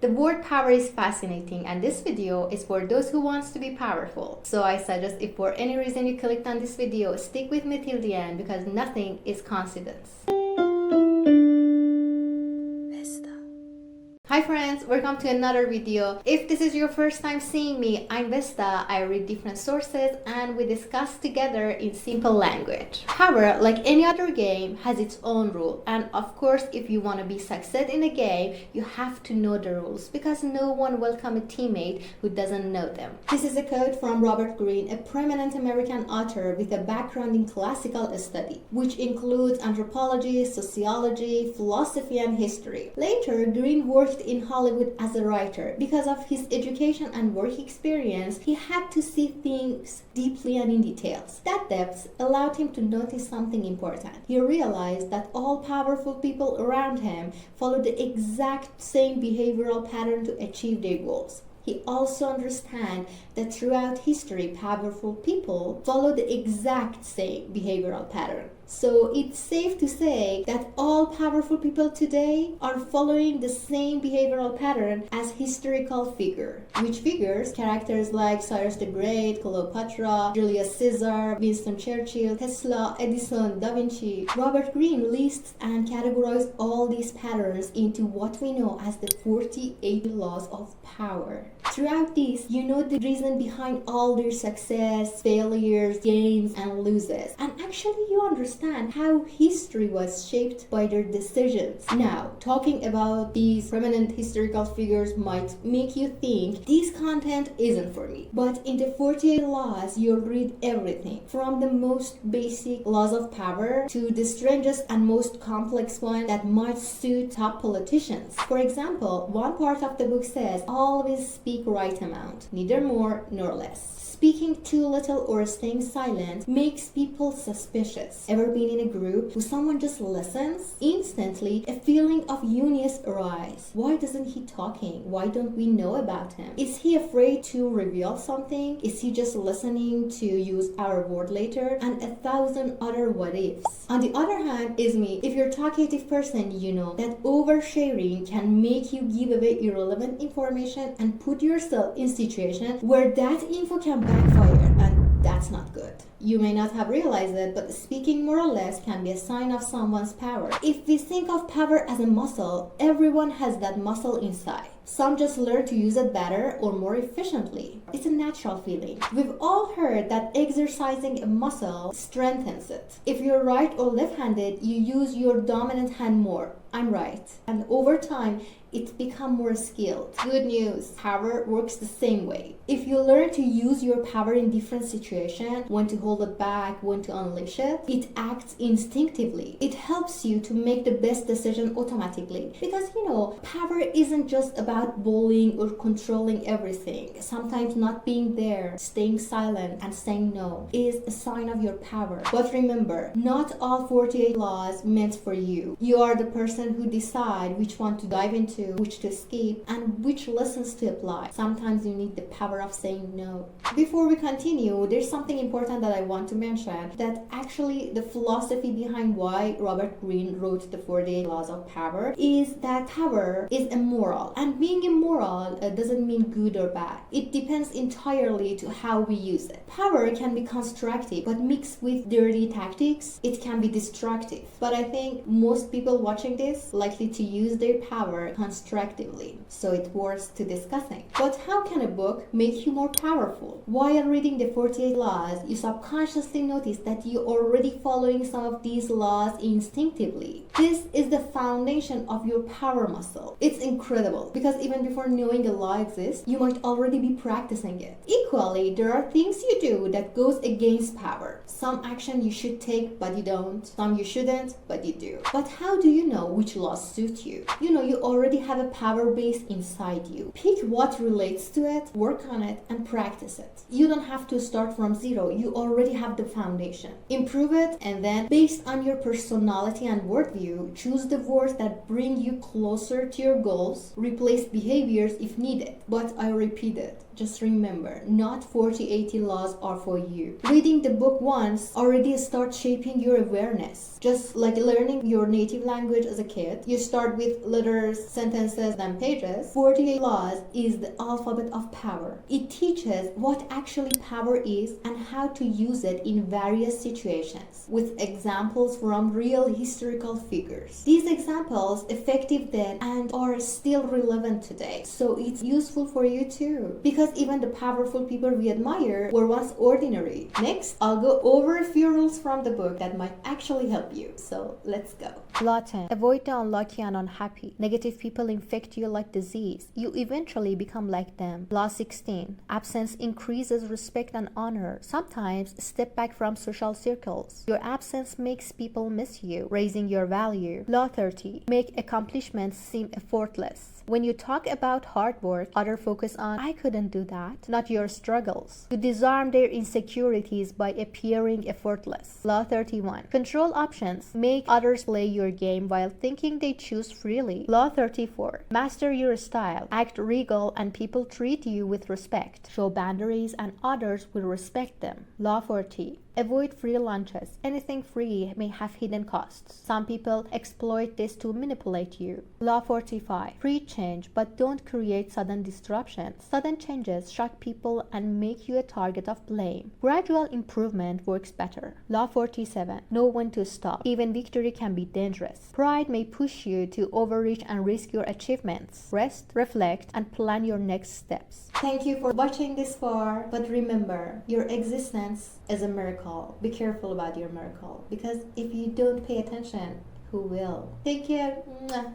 The word power is fascinating, and this video is for those who wants to be powerful. So I suggest if for any reason you clicked on this video, stick with me till the end because nothing is coincidence. Hi friends, welcome to another video. If this is your first time seeing me, I'm Vesta. I read different sources and we discuss together in simple language. Power, like any other game, has its own rule, and of course if you want to be success in a game, you have to know the rules because no one welcomes a teammate who doesn't know them. This is a quote from Robert Greene, a prominent American author with a background in classical study, which includes anthropology, sociology, philosophy, and history. Later, Greene worked in Hollywood as a writer. Because of his education and work experience, he had to see things deeply and in details. That depth allowed him to notice something important. He realized that all powerful people around him follow the exact same behavioral pattern to achieve their goals. He also understands that throughout history, powerful people follow the exact same behavioral pattern. So it's safe to say that all powerful people today are following the same behavioral pattern as historical figures. Which figures? Characters like Cyrus the Great, Cleopatra, Julius Caesar, Winston Churchill, Tesla, Edison, Da Vinci. Robert Greene lists and categorizes all these patterns into what we know as the 48 laws of power. Throughout these, you know the reason behind all their success, failures, gains, and losses. And actually you understand how history was shaped by their decisions. Now, talking about these prominent historical figures might make you think this content isn't for me. But in the 48 laws, you'll read everything from the most basic laws of power to the strangest and most complex one that might suit top politicians. For example, one part of the book says, always speak right amount, neither more nor less. Speaking too little or staying silent makes people suspicious. Ever been in a group where someone just listens? Instantly, a feeling of unease arises. Why isn't he talking? Why don't we know about him? Is he afraid to reveal something? Is he just listening to use our word later? And 1,000 other what ifs. On the other hand, is me. If you're a talkative person, you know that oversharing can make you give away irrelevant information and put yourself in situations where that info can backfire, and that's not good. You may not have realized it, but speaking more or less can be a sign of someone's power. If we think of power as a muscle, everyone has that muscle inside. Some just learn to use it better or more efficiently. It's a natural feeling. We've all heard that exercising a muscle strengthens it. If you're right or left-handed, you use your dominant hand more. I'm right. And over time, it becomes more skilled. Good news, power works the same way. If you learn to use your power in different situations, when to hold it back, when to unleash it, it acts instinctively. It helps you to make the best decision automatically. Because power isn't just about bullying or controlling everything. Sometimes not being there, staying silent, and saying no is a sign of your power. But remember, not all 48 laws meant for you. You are the person who decides which one to dive into, which to skip, and which lessons to apply. Sometimes you need the power of saying no. Before we continue, there's something important that I want to mention, that actually the philosophy behind why Robert Greene wrote the 48 laws of power is that power is immoral, and being immoral doesn't mean good or bad. It depends entirely to how we use it. Power can be constructive, but mixed with dirty tactics, it can be destructive. But I think most people watching this likely to use their power constructively, so it's worth to discussing. But how can a book make you more powerful? While reading the 48 laws, you subconsciously notice that you're already following some of these laws instinctively. This is the foundation of your power muscle. It's incredible because even before knowing a law exists, you might already be practicing it. Equally, there are things you do that goes against power. Some action you should take but you don't. Some you shouldn't but you do. But how do you know which laws suit you? You already have a power base inside you. Pick what relates to it, work on it, and practice it. You don't have to start from zero. You already have the foundation. Improve it, and then based on your personality and worldview, choose the words that bring you closer to your goals. Replace behaviors if needed. But I repeat it, Just remember, not 40-80 laws are for you. Reading the book once already starts shaping your awareness. Just like learning your native language as a kid, you start with letters, sentences, then pages. 48 laws is the alphabet of power. It teaches what actually power is and how to use it in various situations, with examples from real historical figures. These examples effective then and are still relevant today, so it's useful for you too, because even the powerful people we admire were once ordinary. Next, I'll go over a few rules from the book that might actually help you, so let's go. Law 10. Avoid the unlucky and unhappy. Negative people infect you like disease. You eventually become like them. Law 16. Absence increases respect and honor. Sometimes step back from social circles. Your absence makes people miss you, raising your value. Law 30. Make accomplishments seem effortless. When you talk about hard work, others focus on, I couldn't do that, not your struggles. You disarm their insecurities by appearing effortless. Law 31. Control options. Make others play your game while thinking they choose freely. Law 34. Master your style. Act regal and people treat you with respect. Show boundaries and others will respect them. Law 40. Avoid free lunches. Anything free may have hidden costs. Some people exploit this to manipulate you. Law 45. Free change, but don't create sudden disruptions. Sudden changes shock people and make you a target of blame. Gradual improvement works better. Law 47. Know when to stop. Even victory can be dangerous. Pride may push you to overreach and risk your achievements. Rest, reflect, and plan your next steps. Thank you for watching this far, but remember, your existence is a miracle. Be careful about your miracle, because if you don't pay attention, who will? Take care. Mwah.